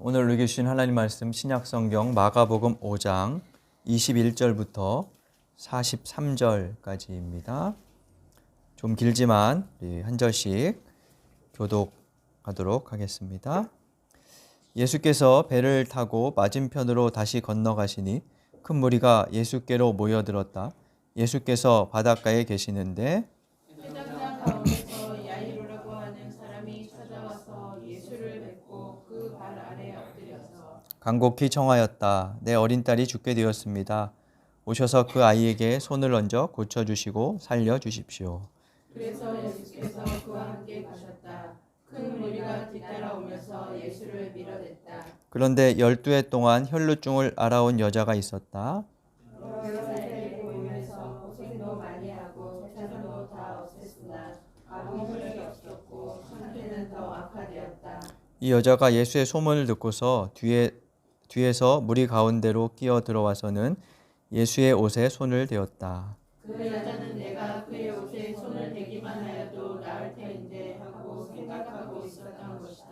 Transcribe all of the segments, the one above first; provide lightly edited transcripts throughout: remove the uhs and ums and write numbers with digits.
오늘 읽으신 하나님 말씀 신약성경 마가복음 5장 21절부터 43절까지입니다. 좀 길지만 한 절씩 교독하도록 하겠습니다. 예수께서 배를 타고 맞은편으로 다시 건너가시니 큰 무리가 예수께로 모여들었다. 예수께서 바닷가에 계시는데 회당장 가운데서 야이로라고 하는 사람이 찾아와서 예수를 뵙고 그 발 아래 엎드려서 간곡히 청하였다. 내 어린 딸이 죽게 되었습니다. 오셔서 그 아이에게 손을 얹어 고쳐주시고 살려주십시오. 그래서 예수께서 그와 함께 가셨다. 큰 무리가 뒤따라오면서 예수를 밀어냈다. 그런데 12해 동안 혈루증을 앓아온 여자가 있었다. 여러 살에 보이면서 고생도 많이 하고 자손도 다 없앴으나 아무 혈이 없었고 상태는 더 악화되었다. 이 여자가 예수의 소문을 듣고서 뒤에서 무리 가운데로 끼어 들어와서는 예수의 옷에 손을 대었다. 그 여자는 내가 그의 옷에 손을 대기만 하여도 나을 터인데 하고 생각하고 있었던 것이다.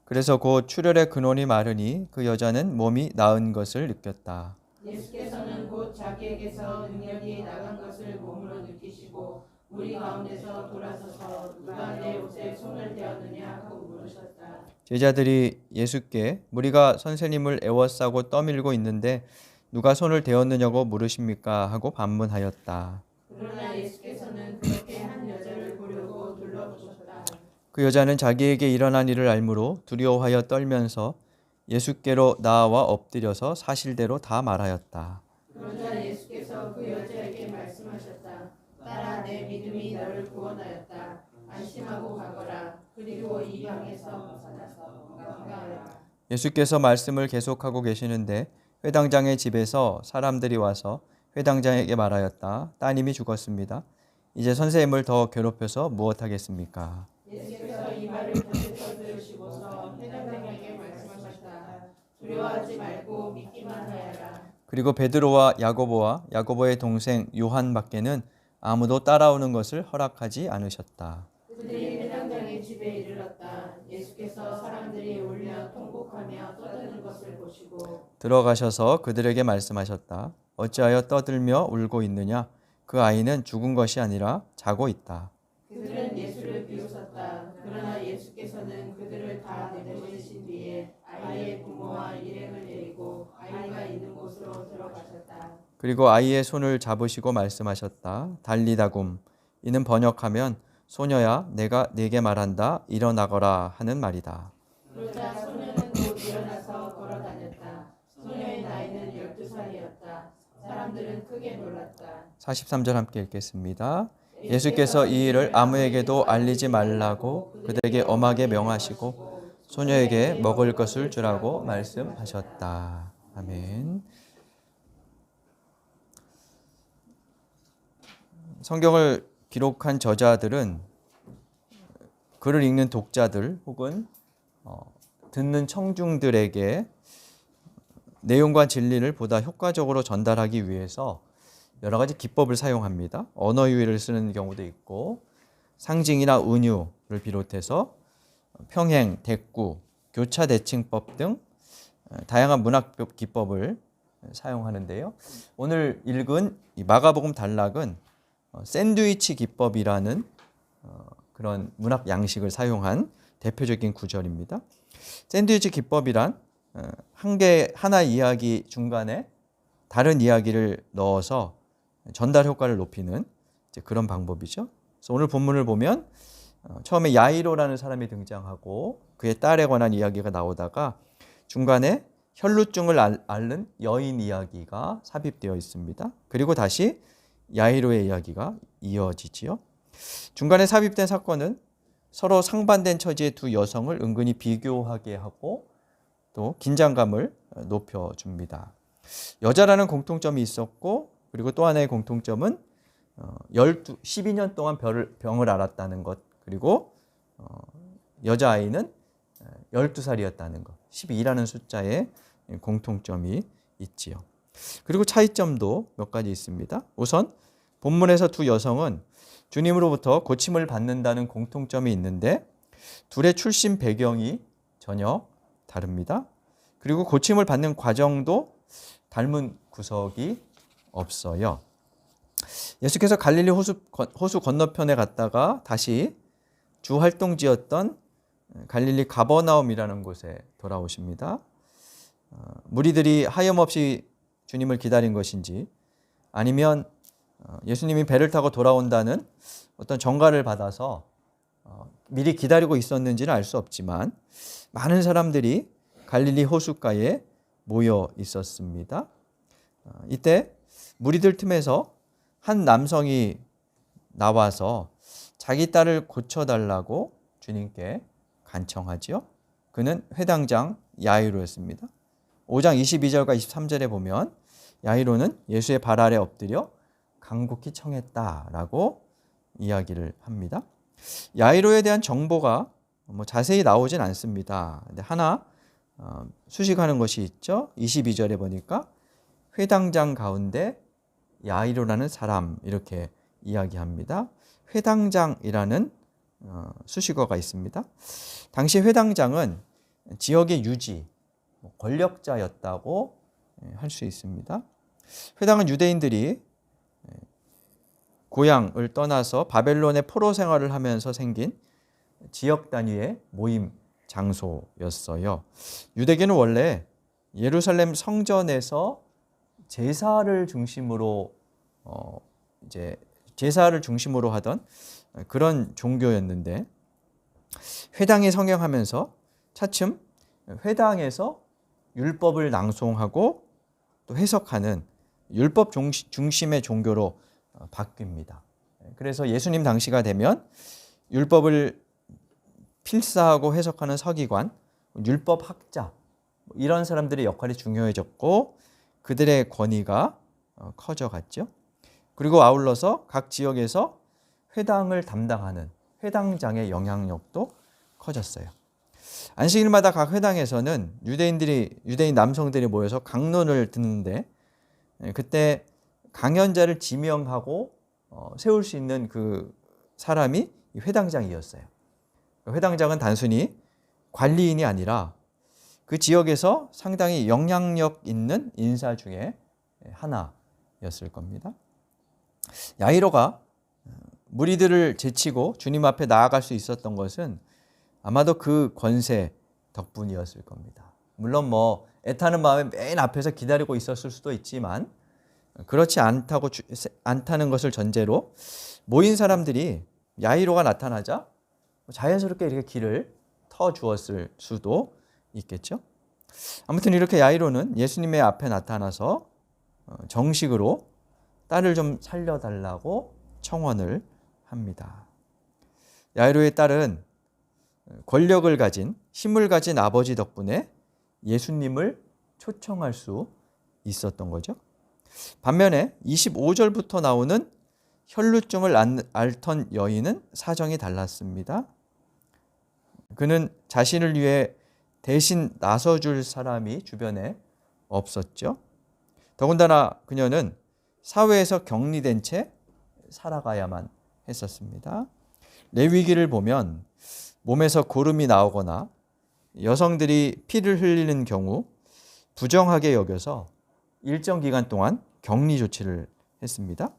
그래서 곧 출혈의 근원이 마르니 그 여자는 몸이 나은 것을 느꼈다. 예수께서는 곧 자기에게서 능력이 나간 것을 몸으로 느끼시고 무리 가운데서 돌아서서 누가 내 옷에 손을 대었느냐 하고 물으셨다. 제자들이 예수께 무리가 선생님을 애워싸고 떠밀고 있는데 누가 손을 대었느냐고 물으십니까? 하고 반문하였다. 그러나 예수께서는 그렇게 한 여자를 보려고 둘러보셨다. 그 여자는 자기에게 일어난 일을 알므로 두려워하여 떨면서 예수께로 나아와 엎드려서 사실대로 다 말하였다. 그러자 예수께서 그 여자에게 말씀하셨다. 딸아, 내 믿음이 너를 구원하였다. 안심하고 가거라. 그리고 이 방에서 벗어나서 건강하여라. 예수께서 말씀을 계속하고 계시는데 회당장의 집에서 사람들이 와서 회당장에게 말하였다. 따님이 죽었습니다. 이제 선생님을 더 괴롭혀서 무엇하겠습니까? 예수께서 이 말을 곁에서 들으시고서 회당장에게 말씀하셨다. 두려워하지 말고 믿기만 하여라. 그리고 베드로와 야고보와 야고보의 동생 요한밖에는 아무도 따라오는 것을 허락하지 않으셨다. 그들이 회당장의 집에 이르렀다. 예수께서 사람들이 울며 통곡하며 떠드는 것을 보시고 들어가셔서 그들에게 말씀하셨다. 어찌하여 떠들며 울고 있느냐? 그 아이는 죽은 것이 아니라 자고 있다. 그들은 예수를 비웃었다. 그러나 예수께서는 그들을 다 내보내신 뒤에 아이의 부모와 일행을 데리고 아이가 있는 곳으로 들어가셨다. 그리고 아이의 손을 잡으시고 말씀하셨다. 달리다굼. 이는 번역하면 소녀야 내가 네게 말한다. 일어나거라 하는 말이다. 그러자 소녀는 곧 일어나서 걸어다녔다. 소녀의 나이는 12살이었다. 사람들은 크게 놀랐다. 43절 함께 읽겠습니다. 예수께서 이 일을 아무에게도 알리지 말라고 그들에게 엄하게 명하시고 소녀에게 먹을 것을 주라고 말씀하셨다. 아멘. 성경을 기록한 저자들은 글을 읽는 독자들 혹은 듣는 청중들에게 내용과 진리를 보다 효과적으로 전달하기 위해서 여러 가지 기법을 사용합니다. 언어 유희를 쓰는 경우도 있고 상징이나 은유를 비롯해서 평행, 대꾸, 교차 대칭법 등 다양한 문학 기법을 사용하는데요. 오늘 읽은 이 마가복음 단락은 샌드위치 기법이라는 그런 문학 양식을 사용한 대표적인 구절입니다. 샌드위치 기법이란 하나의 이야기 중간에 다른 이야기를 넣어서 전달 효과를 높이는 그런 방법이죠. 그래서 오늘 본문을 보면 처음에 야이로라는 사람이 등장하고 그의 딸에 관한 이야기가 나오다가 중간에 혈루증을 앓는 여인 이야기가 삽입되어 있습니다. 그리고 다시 야이로의 이야기가 이어지지요. 중간에 삽입된 사건은 서로 상반된 처지의 두 여성을 은근히 비교하게 하고 또 긴장감을 높여줍니다. 여자라는 공통점이 있었고 그리고 또 하나의 공통점은 12년 동안 병을 앓았다는 것 그리고 여자아이는 12살이었다는 것 12라는 숫자에 공통점이 있지요. 그리고 차이점도 몇 가지 있습니다. 우선 본문에서 두 여성은 주님으로부터 고침을 받는다는 공통점이 있는데 둘의 출신 배경이 전혀 다릅니다. 그리고 고침을 받는 과정도 닮은 구석이 없어요. 예수께서 갈릴리 호수 건너편에 갔다가 다시 주 활동지였던 갈릴리 가버나움이라는 곳에 돌아오십니다. 무리들이 하염없이 주님을 기다린 것인지 아니면 예수님이 배를 타고 돌아온다는 어떤 전가를 받아서 미리 기다리고 있었는지는 알 수 없지만 많은 사람들이 갈릴리 호숫가에 모여 있었습니다. 이때 무리들 틈에서 한 남성이 나와서 자기 딸을 고쳐달라고 주님께 간청하지요. 그는 회당장 야이로였습니다. 5장 22절과 23절에 보면 야이로는 예수의 발 아래 엎드려 간곡히 청했다라고 이야기를 합니다. 야이로에 대한 정보가 자세히 나오진 않습니다. 근데 하나 수식하는 것이 있죠. 22절에 보니까 회당장 가운데 야이로라는 사람 이렇게 이야기합니다. 회당장이라는 수식어가 있습니다. 당시 회당장은 지역의 유지, 권력자였다고 할 수 있습니다. 회당은 유대인들이 고향을 떠나서 바벨론의 포로 생활을 하면서 생긴 지역 단위의 모임 장소였어요. 유대교는 원래 예루살렘 성전에서 제사를 중심으로 하던 그런 종교였는데 회당이 성행하면서 차츰 회당에서 율법을 낭송하고 또 해석하는 율법 중심의 종교로 바뀝니다. 그래서 예수님 당시가 되면 율법을 필사하고 해석하는 서기관, 율법학자 이런 사람들의 역할이 중요해졌고 그들의 권위가 커져갔죠. 그리고 아울러서 각 지역에서 회당을 담당하는 회당장의 영향력도 커졌어요. 안식일마다 각 회당에서는 유대인 남성들이 모여서 강론을 듣는데 그때 강연자를 지명하고 세울 수 있는 그 사람이 회당장이었어요. 회당장은 단순히 관리인이 아니라 그 지역에서 상당히 영향력 있는 인사 중에 하나였을 겁니다. 야이로가 무리들을 제치고 주님 앞에 나아갈 수 있었던 것은 아마도 그 권세 덕분이었을 겁니다. 물론 애타는 마음에 맨 앞에서 기다리고 있었을 수도 있지만 그렇지 않다는 것을 전제로 모인 사람들이 야이로가 나타나자 자연스럽게 이렇게 길을 터 주었을 수도 있겠죠. 아무튼 이렇게 야이로는 예수님의 앞에 나타나서 정식으로 딸을 좀 살려달라고 청원을 합니다. 야이로의 딸은 권력을 가진 힘을 가진 아버지 덕분에 예수님을 초청할 수 있었던 거죠. 반면에 25절부터 나오는 혈루증을 앓던 여인은 사정이 달랐습니다. 그는 자신을 위해 대신 나서줄 사람이 주변에 없었죠. 더군다나 그녀는 사회에서 격리된 채 살아가야만 했었습니다. 레위기를 보면 몸에서 고름이 나오거나 여성들이 피를 흘리는 경우 부정하게 여겨서 일정 기간 동안 격리 조치를 했습니다.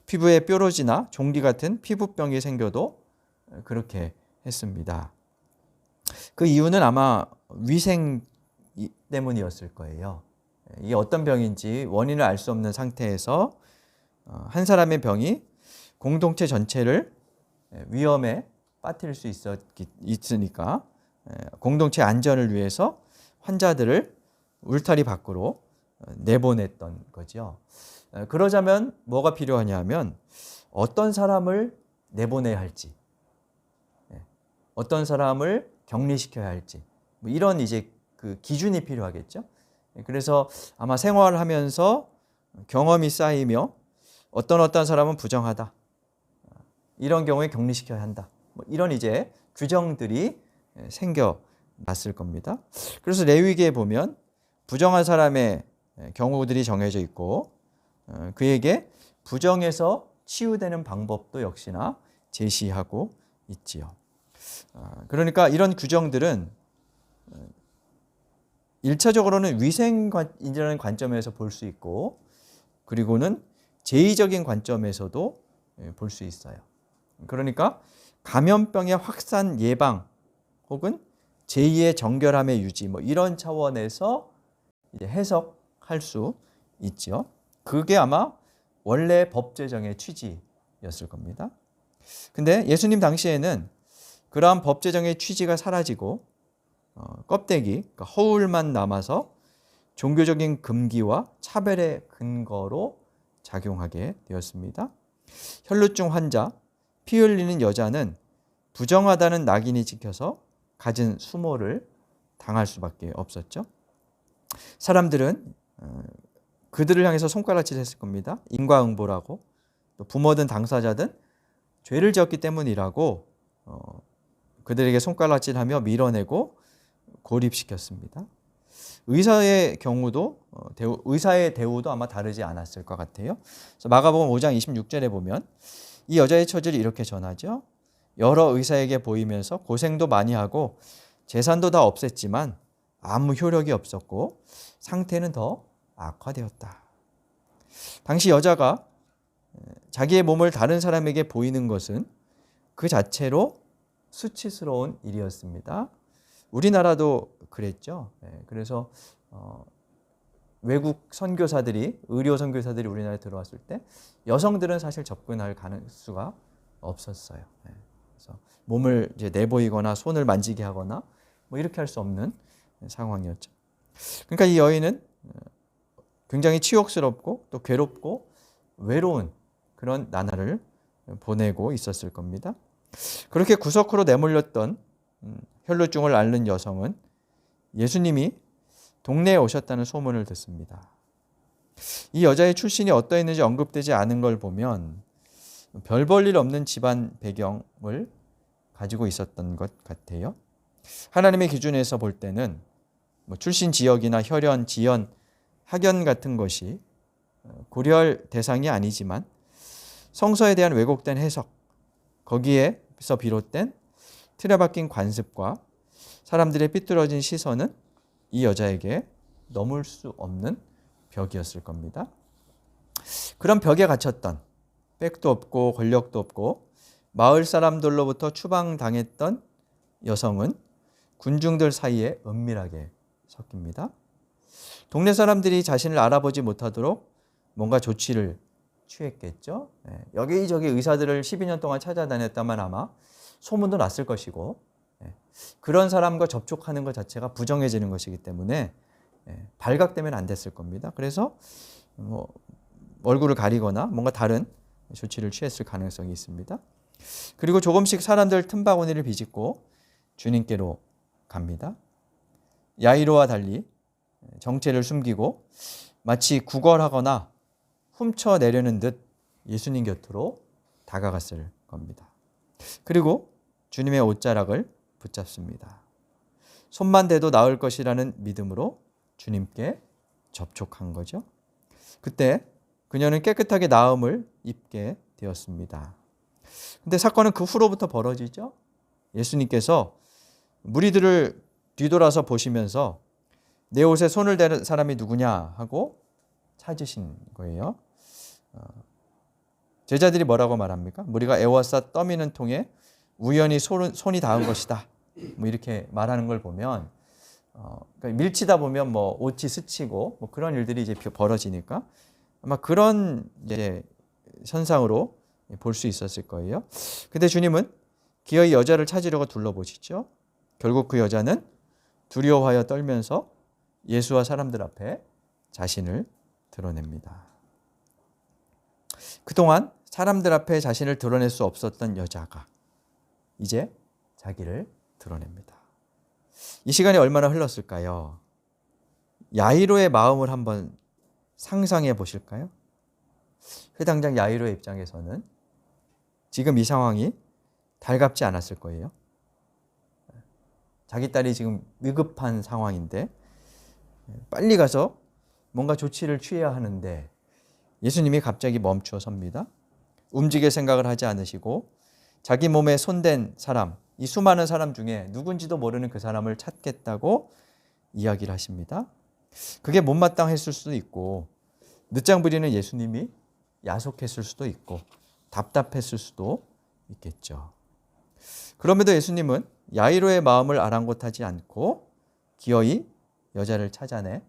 피부에 뾰루지나 종기 같은 피부병이 생겨도 그렇게 했습니다. 그 이유는 아마 위생 때문이었을 거예요. 이게 어떤 병인지 원인을 알 수 없는 상태에서 한 사람의 병이 공동체 전체를 위험에 빠뜨릴 수 있으니까 공동체 안전을 위해서 환자들을 울타리 밖으로 내보냈던 거죠. 그러자면 뭐가 필요하냐면 어떤 사람을 내보내야 할지, 어떤 사람을 격리시켜야 할지 이런 이제 그 기준이 필요하겠죠. 그래서 아마 생활을 하면서 경험이 쌓이며 어떤 사람은 부정하다, 이런 경우에 격리시켜야 한다, 이런 이제 규정들이 생겨났을 겁니다. 그래서 레위기에 보면 부정한 사람의 경우들이 정해져 있고 그에게 부정에서 치유되는 방법도 역시나 제시하고 있지요. 그러니까 이런 규정들은 1차적으로는 위생이라는 관점에서 볼 수 있고, 그리고는 제의적인 관점에서도 볼 수 있어요. 그러니까 감염병의 확산 예방 혹은 제2의 정결함의 유지 뭐 이런 차원에서 이제 해석할 수 있죠. 그게 아마 원래 법 제정의 취지였을 겁니다. 근데 예수님 당시에는 그러한 법 제정의 취지가 사라지고 껍데기, 그러니까 허울만 남아서 종교적인 금기와 차별의 근거로 작용하게 되었습니다. 혈루증 환자, 피 흘리는 여자는 부정하다는 낙인이 찍혀서 갖은 수모를 당할 수밖에 없었죠. 사람들은 그들을 향해서 손가락질 했을 겁니다. 인과응보라고, 또 부모든 당사자든 죄를 지었기 때문이라고 그들에게 손가락질하며 밀어내고 고립시켰습니다. 의사의 경우도 의사의 대우도 아마 다르지 않았을 것 같아요. 그래서 마가복음 5장 26절에 보면 이 여자의 처지를 이렇게 전하죠. 여러 의사에게 보이면서 고생도 많이 하고 재산도 다 없앴지만 아무 효력이 없었고 상태는 더 악화되었다. 당시 여자가 자기의 몸을 다른 사람에게 보이는 것은 그 자체로 수치스러운 일이었습니다. 우리나라도 그랬죠. 그래서 외국 선교사들이, 의료 선교사들이 우리나라에 들어왔을 때 여성들은 사실 접근할 수가 없었어요. 그래서 몸을 이제 내보이거나 손을 만지게 하거나 뭐 이렇게 할 수 없는 상황이었죠. 그러니까 이 여인은 굉장히 치욕스럽고 또 괴롭고 외로운 그런 나날을 보내고 있었을 겁니다. 그렇게 구석으로 내몰렸던 혈루증을 앓는 여성은 예수님이 동네에 오셨다는 소문을 듣습니다. 이 여자의 출신이 어떠했는지 언급되지 않은 걸 보면 별 볼 일 없는 집안 배경을 가지고 있었던 것 같아요. 하나님의 기준에서 볼 때는 뭐 출신 지역이나 혈연, 지연, 학연 같은 것이 고려할 대상이 아니지만 성서에 대한 왜곡된 해석, 거기에서 비롯된 틀에 박힌 관습과 사람들의 삐뚤어진 시선은 이 여자에게 넘을 수 없는 벽이었을 겁니다. 그런 벽에 갇혔던, 백도 없고 권력도 없고 마을 사람들로부터 추방당했던 여성은 군중들 사이에 은밀하게 섞입니다. 동네 사람들이 자신을 알아보지 못하도록 뭔가 조치를 취했겠죠. 여기저기 의사들을 12년 동안 찾아다녔다면 아마 소문도 났을 것이고, 그런 사람과 접촉하는 것 자체가 부정해지는 것이기 때문에 발각되면 안 됐을 겁니다. 그래서 뭐 얼굴을 가리거나 뭔가 다른 조치를 취했을 가능성이 있습니다. 그리고 조금씩 사람들 틈바구니를 비집고 주님께로 갑니다. 야이로와 달리 정체를 숨기고 마치 구걸하거나 훔쳐내려는 듯 예수님 곁으로 다가갔을 겁니다. 그리고 주님의 옷자락을 붙잡습니다. 손만 대도 나을 것이라는 믿음으로 주님께 접촉한 거죠. 그때 그녀는 깨끗하게 나음을 입게 되었습니다. 근데 사건은 그 후로부터 벌어지죠. 예수님께서 무리들을 뒤돌아서 보시면서 내 옷에 손을 대는 사람이 누구냐 하고 찾으신 거예요. 제자들이 뭐라고 말합니까? 우리가 에워싸 떠미는 통에 우연히 손이 닿은 것이다. 뭐 이렇게 말하는 걸 보면 그러니까 밀치다 보면 뭐 옷이 스치고 뭐 그런 일들이 이제 벌어지니까 아마 그런 이제 현상으로 볼 수 있었을 거예요. 근데 주님은 기어이 여자를 찾으려고 둘러보시죠. 결국 그 여자는 두려워하여 떨면서 예수와 사람들 앞에 자신을 드러냅니다. 그동안 사람들 앞에 자신을 드러낼 수 없었던 여자가 이제 자기를 드러냅니다. 이 시간이 얼마나 흘렀을까요? 야이로의 마음을 한번 상상해 보실까요? 회당장 야이로의 입장에서는 지금 이 상황이 달갑지 않았을 거예요. 자기 딸이 지금 위급한 상황인데 빨리 가서 뭔가 조치를 취해야 하는데 예수님이 갑자기 멈추어 섭니다. 움직일 생각을 하지 않으시고 자기 몸에 손댄 사람, 이 수많은 사람 중에 누군지도 모르는 그 사람을 찾겠다고 이야기를 하십니다. 그게 못마땅했을 수도 있고 늦장 부리는 예수님이 야속했을 수도 있고 답답했을 수도 있겠죠. 그럼에도 예수님은 야이로의 마음을 아랑곳하지 않고 기어이 여자를 찾아내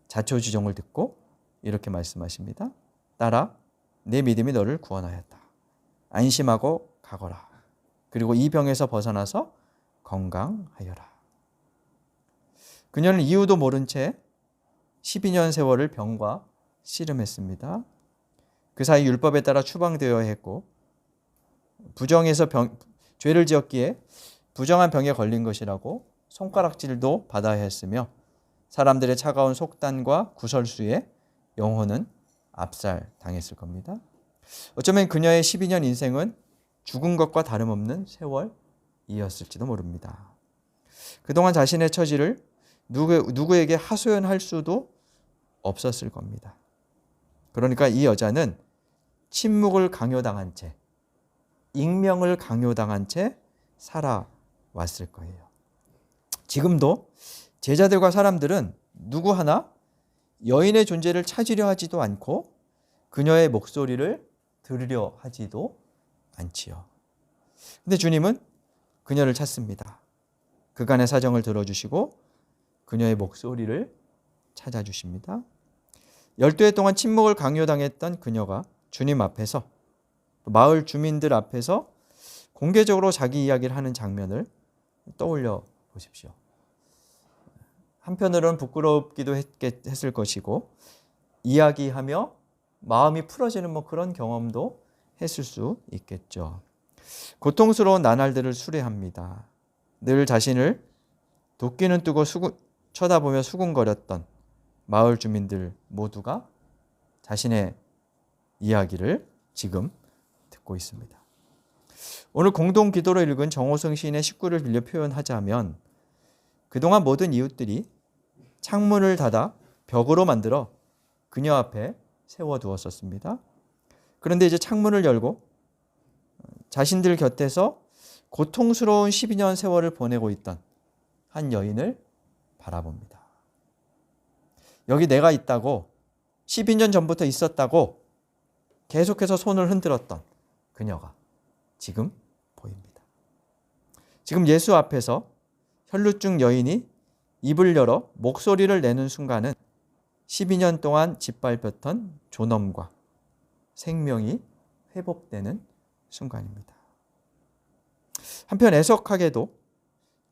자초지종을 듣고 이렇게 말씀하십니다. 딸아, 내 믿음이 너를 구원하였다. 안심하고 가거라. 그리고 이 병에서 벗어나서 건강하여라. 그녀는 이유도 모른 채 12년 세월을 병과 씨름했습니다. 그 사이 율법에 따라 추방되어야 했고 부정해서 죄를 지었기에 부정한 병에 걸린 것이라고 손가락질도 받아야 했으며 사람들의 차가운 속단과 구설수에 영혼은 압살당했을 겁니다. 어쩌면 그녀의 12년 인생은 죽은 것과 다름없는 세월이었을지도 모릅니다. 그동안 자신의 처지를 누구에게 하소연할 수도 없었을 겁니다. 그러니까 이 여자는 침묵을 강요당한 채, 익명을 강요당한 채 살아왔을 거예요. 지금도 제자들과 사람들은 누구 하나 여인의 존재를 찾으려 하지도 않고 그녀의 목소리를 들으려 하지도 않지요. 근데 주님은 그녀를 찾습니다. 그간의 사정을 들어주시고 그녀의 목소리를 찾아주십니다. 12해 동안 침묵을 강요당했던 그녀가 주님 앞에서 마을 주민들 앞에서 공개적으로 자기 이야기를 하는 장면을 떠올려 보십시오. 한편으로는 부끄럽기도 했을 것이고 이야기하며 마음이 풀어지는 그런 경험도 했을 수 있겠죠. 고통스러운 나날들을 수레합니다. 늘 자신을 도끼는 뜨고 쳐다보며 수군거렸던 마을 주민들 모두가 자신의 이야기를 지금 듣고 있습니다. 오늘 공동 기도로 읽은 정호성 시인의 식구를 빌려 표현하자면 그동안 모든 이웃들이 창문을 닫아 벽으로 만들어 그녀 앞에 세워두었었습니다. 그런데 이제 창문을 열고 자신들 곁에서 고통스러운 12년 세월을 보내고 있던 한 여인을 바라봅니다. 여기 내가 있다고 12년 전부터 있었다고 계속해서 손을 흔들었던 그녀가 지금 보입니다. 지금 예수 앞에서 혈루증 여인이 입을 열어 목소리를 내는 순간은 12년 동안 짓밟혔던 존엄과 생명이 회복되는 순간입니다. 한편 애석하게도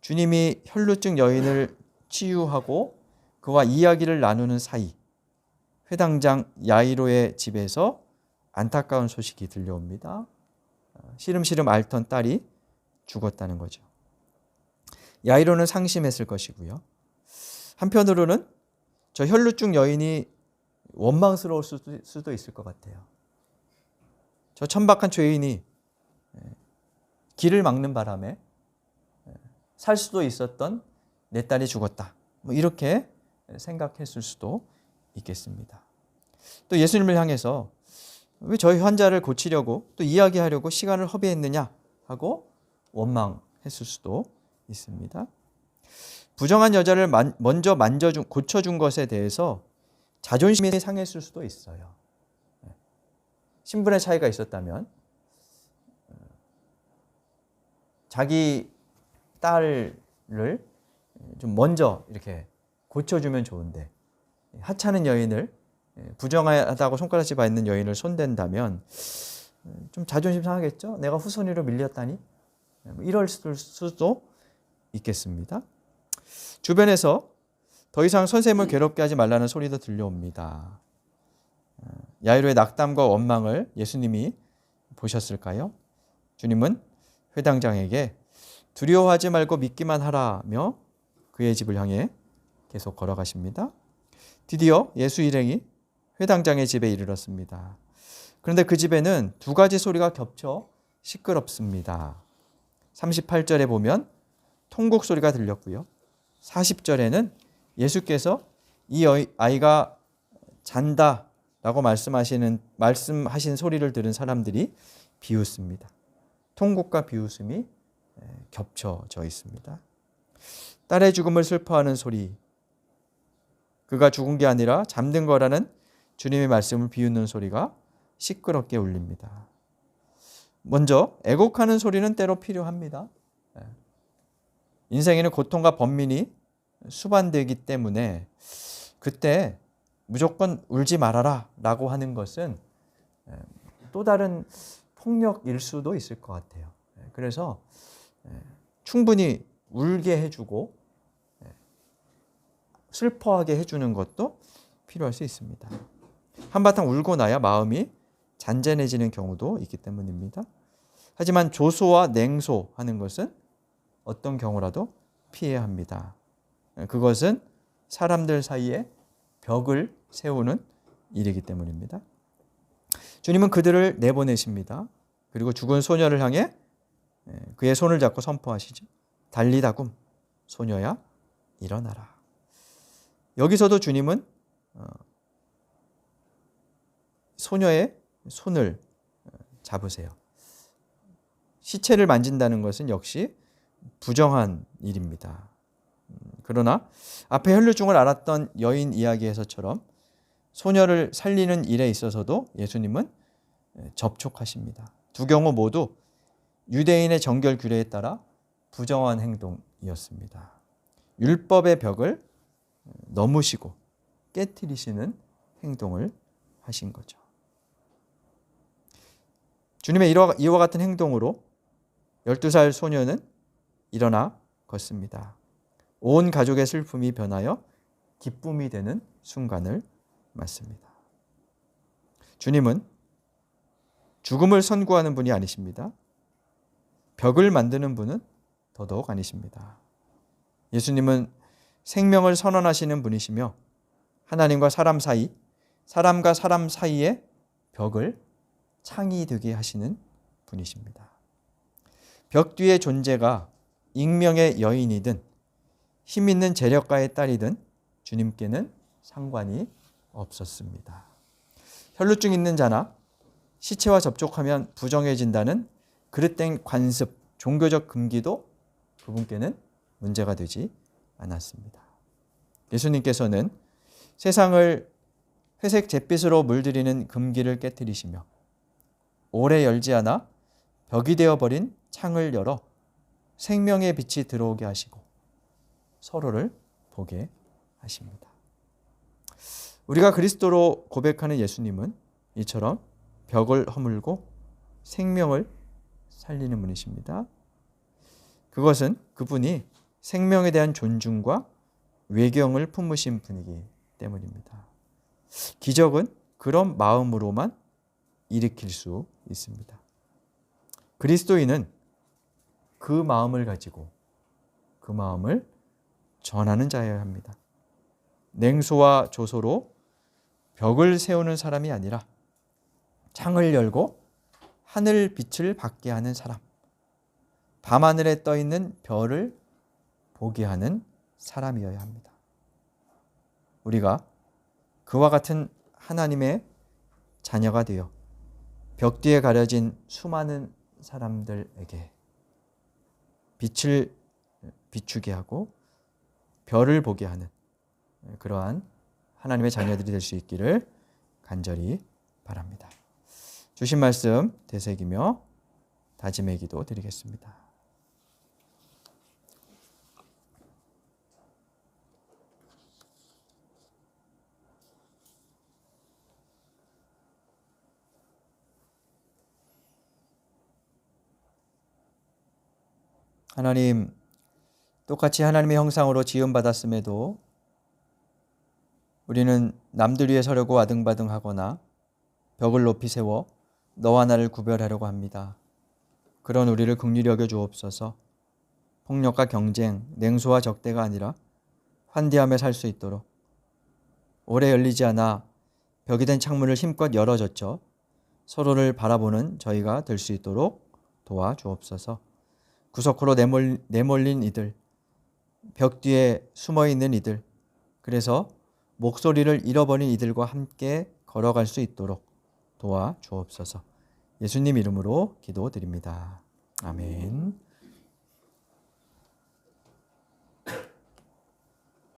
주님이 혈루증 여인을 치유하고 그와 이야기를 나누는 사이 회당장 야이로의 집에서 안타까운 소식이 들려옵니다. 시름시름 앓던 딸이 죽었다는 거죠. 야이로는 상심했을 것이고요. 한편으로는 저 혈루증 여인이 원망스러울 수도 있을 것 같아요. 저 천박한 죄인이 길을 막는 바람에 살 수도 있었던 내 딸이 죽었다. 이렇게 생각했을 수도 있겠습니다. 또 예수님을 향해서 왜 저희 환자를 고치려고 또 이야기하려고 시간을 허비했느냐 하고 원망했을 수도 있습니다. 부정한 여자를 먼저 고쳐준 것에 대해서 자존심이 상했을 수도 있어요. 신분의 차이가 있었다면 자기 딸을 좀 먼저 이렇게 고쳐주면 좋은데 하찮은 여인을 부정하다고 손가락질 받는 여인을 손댄다면 좀 자존심 상하겠죠? 내가 후손위로 밀렸다니? 이럴 수도 있겠습니다. 주변에서 더 이상 선생님을 괴롭게 하지 말라는 소리도 들려옵니다. 야이로의 낙담과 원망을 예수님이 보셨을까요? 주님은 회당장에게 두려워하지 말고 믿기만 하라며 그의 집을 향해 계속 걸어가십니다. 드디어 예수 일행이 회당장의 집에 이르렀습니다. 그런데 그 집에는 두 가지 소리가 겹쳐 시끄럽습니다. 38절에 보면 통곡 소리가 들렸고요. 40절에는 예수께서 이 아이가 잔다라고 말씀하신 소리를 들은 사람들이 비웃습니다. 통곡과 비웃음이 겹쳐져 있습니다. 딸의 죽음을 슬퍼하는 소리, 그가 죽은 게 아니라 잠든 거라는 주님의 말씀을 비웃는 소리가 시끄럽게 울립니다. 먼저 애곡하는 소리는 때로 필요합니다. 인생에는 고통과 번민이 수반되기 때문에 그때 무조건 울지 말아라 라고 하는 것은 또 다른 폭력일 수도 있을 것 같아요. 그래서 충분히 울게 해주고 슬퍼하게 해주는 것도 필요할 수 있습니다. 한바탕 울고 나야 마음이 잔잔해지는 경우도 있기 때문입니다. 하지만 조소와 냉소하는 것은 어떤 경우라도 피해야 합니다. 그것은 사람들 사이에 벽을 세우는 일이기 때문입니다. 주님은 그들을 내보내십니다. 그리고 죽은 소녀를 향해 그의 손을 잡고 선포하시죠. 달리다굼 소녀야 일어나라. 여기서도 주님은 소녀의 손을 잡으세요. 시체를 만진다는 것은 역시 부정한 일입니다. 그러나 앞에 혈루증을 앓았던 여인 이야기에서처럼 소녀를 살리는 일에 있어서도 예수님은 접촉하십니다. 두 경우 모두 유대인의 정결 규례에 따라 부정한 행동이었습니다. 율법의 벽을 넘으시고 깨트리시는 행동을 하신 거죠. 주님의 이와 같은 행동으로 12살 소녀는 일어나 걷습니다. 온 가족의 슬픔이 변하여 기쁨이 되는 순간을 맞습니다. 주님은 죽음을 선고하는 분이 아니십니다. 벽을 만드는 분은 더더욱 아니십니다. 예수님은 생명을 선언하시는 분이시며 하나님과 사람 사이, 사람과 사람 사이의 벽을 창이 되게 하시는 분이십니다. 벽 뒤의 존재가 익명의 여인이든 힘 있는 재력가의 딸이든 주님께는 상관이 없었습니다. 혈루증 있는 자나 시체와 접촉하면 부정해진다는 그릇된 관습, 종교적 금기도 그분께는 문제가 되지 않았습니다. 예수님께서는 세상을 회색 잿빛으로 물들이는 금기를 깨뜨리시며 오래 열지 않아 벽이 되어버린 창을 열어 생명의 빛이 들어오게 하시고 서로를 보게 하십니다. 우리가 그리스도로 고백하는 예수님은 이처럼 벽을 허물고 생명을 살리는 분이십니다. 그것은 그분이 생명에 대한 존중과 외경을 품으신 분이기 때문입니다. 기적은 그런 마음으로만 일으킬 수 있습니다. 그리스도인은 그 마음을 가지고 그 마음을 전하는 자여야 합니다. 냉소와 조소로 벽을 세우는 사람이 아니라 창을 열고 하늘 빛을 받게 하는 사람, 밤하늘에 떠 있는 별을 보게 하는 사람이어야 합니다. 우리가 그와 같은 하나님의 자녀가 되어 벽 뒤에 가려진 수많은 사람들에게 빛을 비추게 하고 별을 보게 하는 그러한 하나님의 자녀들이 될 수 있기를 간절히 바랍니다. 주신 말씀 되새기며 다짐의 기도 드리겠습니다. 하나님, 똑같이 하나님의 형상으로 지음받았음에도 우리는 남들 위에 서려고 아등바등하거나 벽을 높이 세워 너와 나를 구별하려고 합니다. 그런 우리를 긍휼히 여겨 주옵소서. 폭력과 경쟁, 냉소와 적대가 아니라 환대하며 살 수 있도록 오래 열리지 않아 벽이 된 창문을 힘껏 열어젖혀 서로를 바라보는 저희가 될 수 있도록 도와주옵소서. 구석으로 내몰린 이들, 벽 뒤에 숨어있는 이들, 그래서 목소리를 잃어버린 이들과 함께 걸어갈 수 있도록 도와주옵소서. 예수님 이름으로 기도드립니다. 아멘.